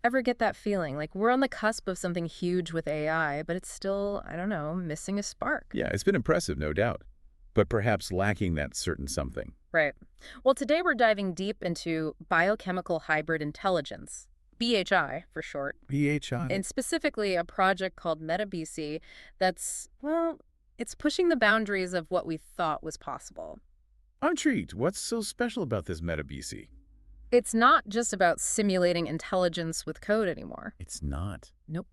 Ever get that feeling? Like we're on the cusp of something huge with AI, but it's still, I don't know, missing a spark. Yeah, it's been impressive, no doubt, but perhaps lacking that certain something. Right. Well, today we're diving deep into biochemical hybrid intelligence, BHI for short, BHI. and specifically a project called MetaBC that's, well, it's pushing the boundaries of what we thought was possible. I'm intrigued. What's so special about this MetaBC? It's not just about simulating intelligence with code anymore. It's not. Nope.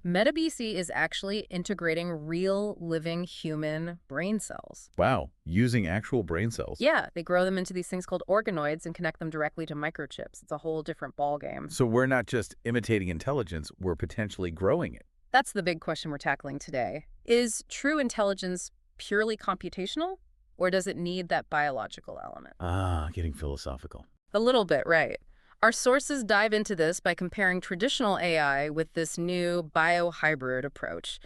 MetaBC is actually integrating real, living human brain cells. Wow, using actual brain cells. Yeah, they grow them into these things called organoids and connect them directly to microchips. It's a whole different ballgame. So we're not just imitating intelligence, we're potentially growing it. That's the big question we're tackling today. Is true intelligence purely computational, or does it need that biological element? Ah, getting philosophical. A little bit, right. Our sources dive into this by comparing traditional AI with this new biohybrid approach.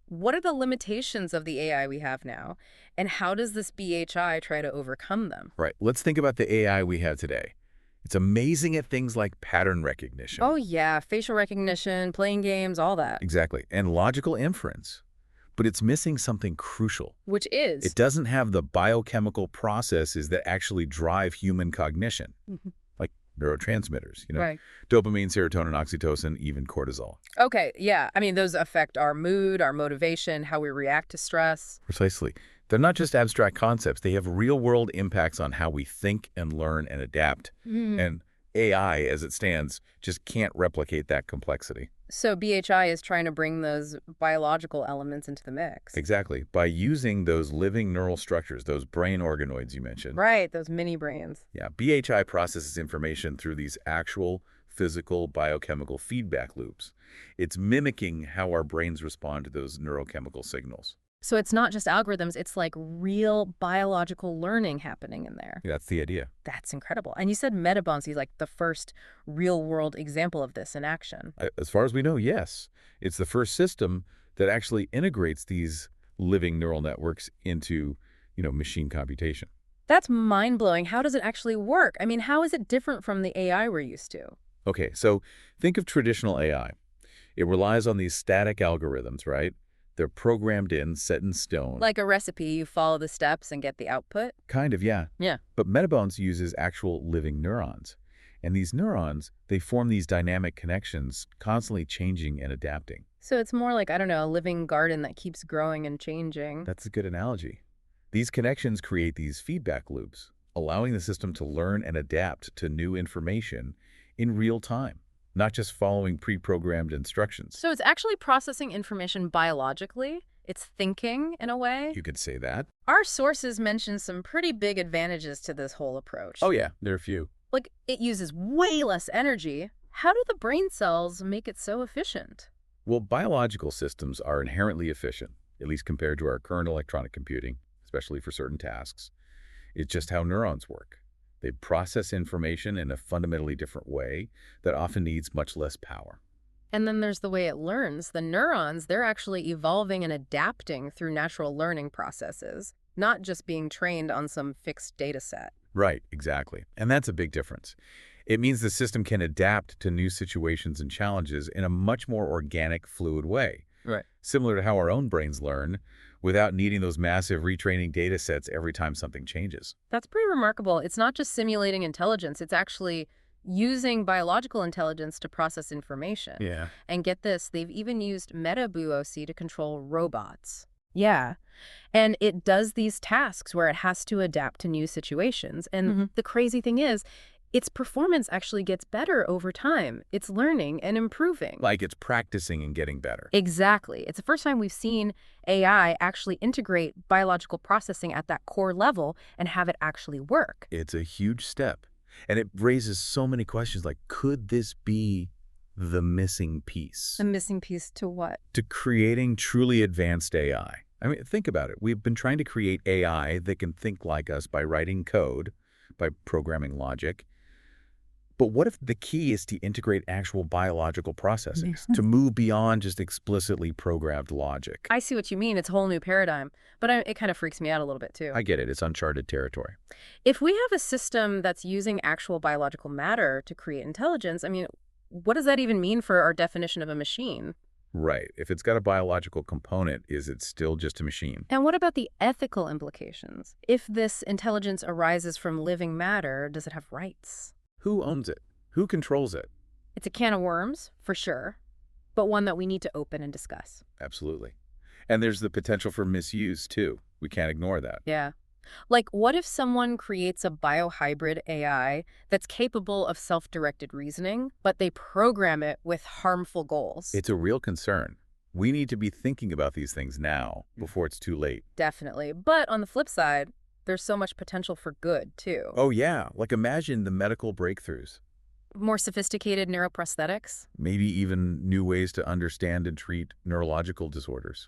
What are the limitations of the AI we have now, and how does this BHI try to overcome them? Right, let's think about the AI we have today. It's amazing at things like pattern recognition. Oh yeah, facial recognition, playing games, all that. Exactly, and logical inference. But it's missing something crucial. Which is? It doesn't have the biochemical processes that actually drive human cognition, Mhm. like neurotransmitters, Right. dopamine, serotonin, oxytocin, even cortisol. Okay, yeah. I mean, those affect our mood, our motivation, how we react to stress. Precisely. They're not just abstract concepts. They have real-world impacts on how we think and learn and adapt. And AI, as it stands, just can't replicate that complexity. So BHI is trying to bring those biological elements into the mix. Exactly. By using those living neural structures, those brain organoids you mentioned. Right, those mini brains. Yeah, BHI processes information through these actual physical biochemical feedback loops. It's mimicking how our brains respond to those neurochemical signals. So it's not just algorithms, it's like real biological learning happening in there. That's the idea. That's incredible. And you said MetaBOC is like the first real-world example of this in action. As far as we know, yes. It's the first system that actually integrates these living neural networks into, machine computation. That's mind-blowing. How does it actually work? I mean, how is it different from the AI we're used to? Okay, so think of traditional AI. It relies on these static algorithms, right? They're programmed in, set in stone. Like a recipe, you follow the steps and get the output? Kind of, yeah. Yeah. But MetaBOC uses actual living neurons. And these neurons, they form these dynamic connections, constantly changing and adapting. So it's more like, I don't know, a living garden that keeps growing and changing. That's a good analogy. These connections create these feedback loops, allowing the system to learn and adapt to new information in real time, not just following pre-programmed instructions. So it's actually processing information biologically? It's thinking, in a way? You could say that. Our sources mention some pretty big advantages to this whole approach. Oh yeah, there are a few. Like, it uses way less energy. How do the brain cells make it so efficient? Well, biological systems are inherently efficient, at least compared to our current electronic computing, especially for certain tasks. It's just how neurons work. They process information in a fundamentally different way that often needs much less power. And then there's the way it learns. The neurons, they're actually evolving and adapting through natural learning processes, not just being trained on some fixed data set. Right, exactly. And that's a big difference. It means the system can adapt to new situations and challenges in a much more organic, fluid way. Right. Similar to how our own brains learn, without needing those massive retraining data sets every time something changes. That's pretty remarkable. It's not just simulating intelligence. It's actually using biological intelligence to process information. Yeah. And get this, they've even used MetaBOC to control robots. Yeah. And it does these tasks where it has to adapt to new situations. And the crazy thing is, its performance actually gets better over time. It's learning and improving. Like it's practicing and getting better. Exactly. It's the first time we've seen AI actually integrate biological processing at that core level and have it actually work. It's a huge step. And it raises so many questions like, could this be the missing piece The missing piece to what? to creating truly advanced AI? I mean, think about it. We've been trying to create AI that can think like us by writing code, by programming logic. But what if the key is to integrate actual biological processes, to move beyond just explicitly programmed logic? I see what you mean. It's a whole new paradigm. But it kind of freaks me out a little bit, too. I get it. It's uncharted territory. If we have a system that's using actual biological matter to create intelligence, I mean, what does that even mean for our definition of a machine? Right. If it's got a biological component, is it still just a machine? And what about the ethical implications? If this intelligence arises from living matter, does it have rights? Who owns it? Who controls it? It's a can of worms, for sure, but one that we need to open and discuss. Absolutely. And there's the potential for misuse, too. We can't ignore that. Yeah. Like, what if someone creates a biohybrid AI that's capable of self-directed reasoning, but they program it with harmful goals? It's a real concern. We need to be thinking about these things now, before it's too late. Definitely. But on the flip side, there's so much potential for good, too. Oh, yeah. Like, imagine the medical breakthroughs. More sophisticated neuroprosthetics? Maybe even new ways to understand and treat neurological disorders.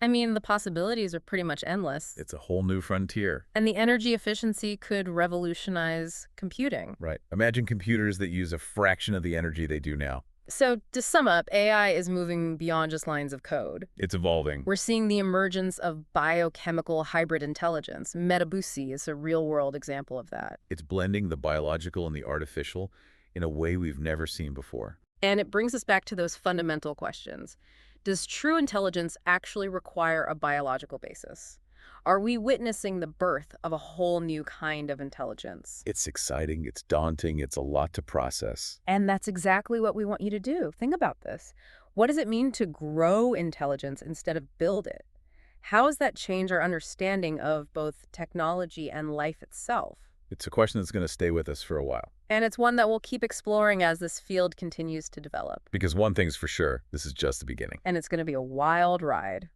I mean, the possibilities are pretty much endless. It's a whole new frontier. And the energy efficiency could revolutionize computing. Right. Imagine computers that use a fraction of the energy they do now. So, to sum up, AI is moving beyond just lines of code. It's evolving. We're seeing the emergence of biochemical hybrid intelligence. MetaBOC is a real-world example of that. It's blending the biological and the artificial in a way we've never seen before. And it brings us back to those fundamental questions. Does true intelligence actually require a biological basis? Are we witnessing the birth of a whole new kind of intelligence? It's exciting, it's daunting, it's a lot to process. And that's exactly what we want you to do. Think about this. What does it mean to grow intelligence instead of build it? How does that change our understanding of both technology and life itself? It's a question that's going to stay with us for a while. And it's one that we'll keep exploring as this field continues to develop. Because one thing's for sure, this is just the beginning. And it's going to be a wild ride.